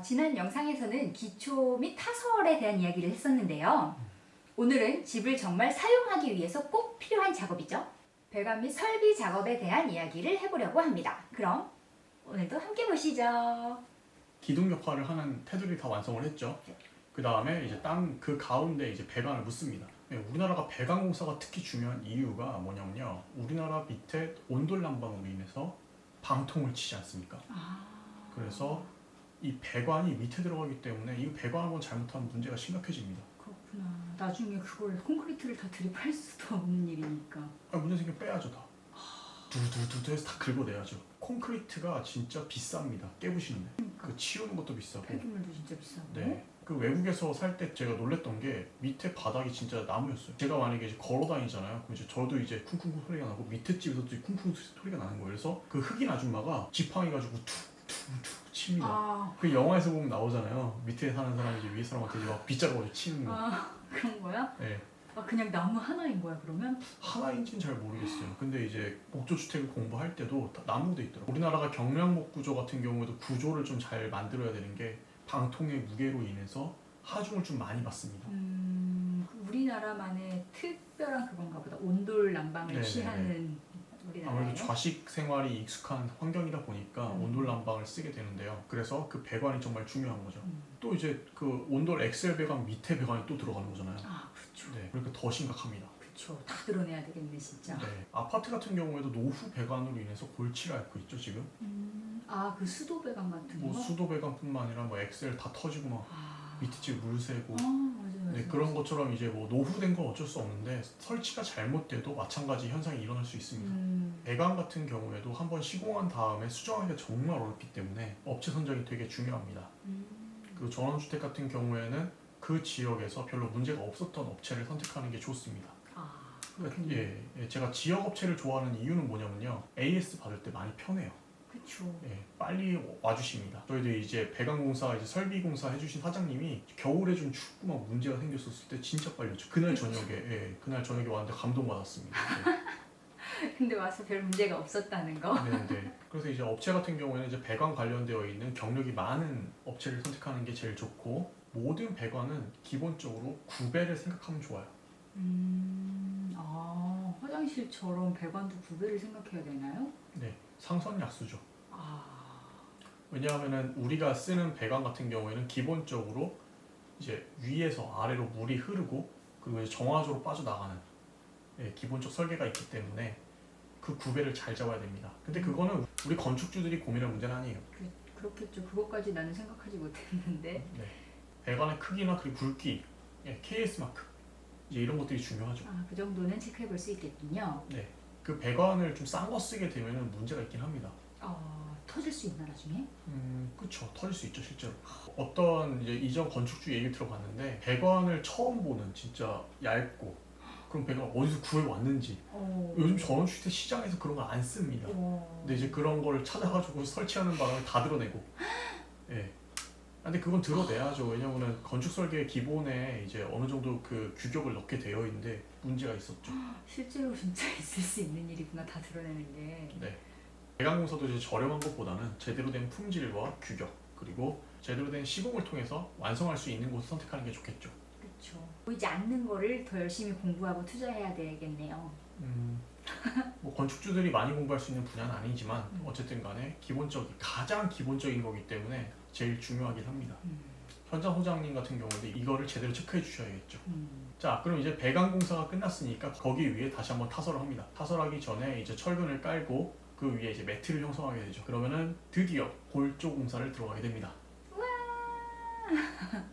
지난 영상에서는 기초 및 타설에 대한 이야기를 했었는데요. 오늘은 집을 정말 사용하기 위해서 꼭 필요한 작업이죠. 배관 및 설비 작업에 대한 이야기를 해보려고 합니다. 그럼 오늘도 함께 보시죠. 기둥 역할을 하는 테두리 다 완성을 했죠. 그 다음에 이제 땅 그 가운데 이제 배관을 묻습니다. 우리나라가 배관 공사가 특히 중요한 이유가 뭐냐면요. 우리나라 밑에 온돌 난방으로 인해서 방통을 치지 않습니까? 그래서 이 배관이 밑에 들어가기 때문에 이 배관 한번 잘못하면 문제가 심각해집니다. 그렇구나. 나중에 그걸 콘크리트를 다 드립할 수도 없는 일이니까. 문제 생기면 빼야죠 다. 두두두두 해서 다 긁어내야죠. 콘크리트가 진짜 비쌉니다. 깨부시는데. 그 치우는 것도 비싸고. 폐기물도 진짜 비싸고. 네. 그 외국에서 살 때 제가 놀랬던 게 밑에 바닥이 진짜 나무였어요. 제가 만약에 이제 걸어 다니잖아요. 그럼 이제 저도 이제 쿵쿵쿵 소리가 나고 밑에 집에서도 쿵쿵 소리가 나는 거예요. 그래서 그 흑인 아줌마가 지팡이 가지고 툭툭툭 칩니다. 그 영화에서 보면 나오잖아요. 밑에 사는 사람이 이제 위에 사람한테 이제 막 빗자루 가지고 치는 거. 그런 거야? 네. 그냥 나무 하나인 거야 그러면? 하나인지는 잘 모르겠어요. 근데 이제 목조주택을 공부할 때도 나무도 있더라고요. 우리나라가 경량목 구조 같은 경우에도 구조를 좀 잘 만들어야 되는 게 방통의 무게로 인해서 하중을 좀 많이 받습니다. 우리나라만의 특별한 그건가 보다. 온돌 난방을 네네네. 취하는 우리나라에. 아무래도 좌식 생활이 익숙한 환경이다 보니까 온돌 난방을 쓰게 되는데요. 그래서 그 배관이 정말 중요한 거죠. 또 이제 그 온돌 엑셀 배관 밑에 배관이 또 들어가는 거잖아요. 그렇죠. 네, 그러니까 더 심각합니다. 그렇죠. 다 드러내야 되겠네 진짜. 네, 아파트 같은 경우에도 노후 배관으로 인해서 골치를 앓고 있죠 지금. 그 수도 배관 같은 거? 뭐 수도 배관뿐만 아니라 뭐 엑셀 다 터지고 막 밑에 집 물 새고. 맞아요. 네, 그런 것처럼 이제 뭐 노후된 건 어쩔 수 없는데 설치가 잘못돼도 마찬가지 현상이 일어날 수 있습니다. 배관 같은 경우에도 한번 시공한 다음에 수정하기가 정말 어렵기 때문에 업체 선정이 되게 중요합니다. 그리고 전원주택 같은 경우에는 그 지역에서 별로 문제가 없었던 업체를 선택하는 게 좋습니다. 그렇군요. 제가 지역 업체를 좋아하는 이유는 뭐냐면요. AS 받을 때 많이 편해요. 그렇죠. 빨리 와주십니다. 저희도 이제 배관공사, 이제 설비공사 해주신 사장님이 겨울에 좀 춥고 막 문제가 생겼었을 때 진짜 빨리 왔죠. 그날 저녁에 왔는데 감동받았습니다. 근데 와서 별 문제가 없었다는 거? 네. 그래서 이제 업체 같은 경우에는 이제 배관 관련되어 있는 경력이 많은 업체를 선택하는 게 제일 좋고, 모든 배관은 기본적으로 구배를 생각하면 좋아요. 화장실처럼 배관도 구배를 생각해야 되나요? 네, 상선약수죠. 왜냐하면은 우리가 쓰는 배관 같은 경우에는 기본적으로 이제 위에서 아래로 물이 흐르고 그리고 이제 정화조로 빠져나가는 기본적 설계가 있기 때문에 그 구배를 잘 잡아야 됩니다. 근데 그거는 우리 건축주들이 고민할 문제는 아니에요. 그렇겠죠. 그것까지 나는 생각하지 못했는데. 네. 배관의 크기나 그리고 굵기, KS 마크 이제 이런 것들이 중요하죠. 그 정도는 체크해 볼 수 있겠군요. 네. 그 배관을 좀 싼 거 쓰게 되면 문제가 있긴 합니다. 터질 수 있나 나중에? 그쵸. 터질 수 있죠 실제로. 어떤 이제 이전 건축주 얘기를 들어봤는데 배관을 처음 보는 진짜 얇고 그런 배관 어디서 구해왔는지 요즘 전원주택 시장에서 그런 거 안 씁니다. 근데 이제 그런 걸 찾아가지고 설치하는 바람에 다 드러내고. 근데 그건 드러내야죠. 왜냐면은 건축 설계 기본에 이제 어느 정도 그 규격을 넣게 되어 있는데 문제가 있었죠. 실제로 진짜 있을 수 있는 일이구나, 다 드러내는 게. 네. 배관 공사도 이제 저렴한 것보다는 제대로 된 품질과 규격 그리고 제대로 된 시공을 통해서 완성할 수 있는 곳을 선택하는 게 좋겠죠. 그렇죠. 보이지 않는 거를 더 열심히 공부하고 투자해야 되겠네요. 뭐 건축주들이 많이 공부할 수 있는 분야는 아니지만 어쨌든 간에 가장 기본적인 거기 때문에 제일 중요하긴 합니다. 현장 소장님 같은 경우도 이거를 제대로 체크해 주셔야겠죠. 자, 그럼 이제 배관 공사가 끝났으니까 거기 위에 다시 한번 타설을 합니다. 타설하기 전에 이제 철근을 깔고 그 위에 이제 매트를 형성하게 되죠. 그러면은 드디어 골조 공사를 들어가게 됩니다.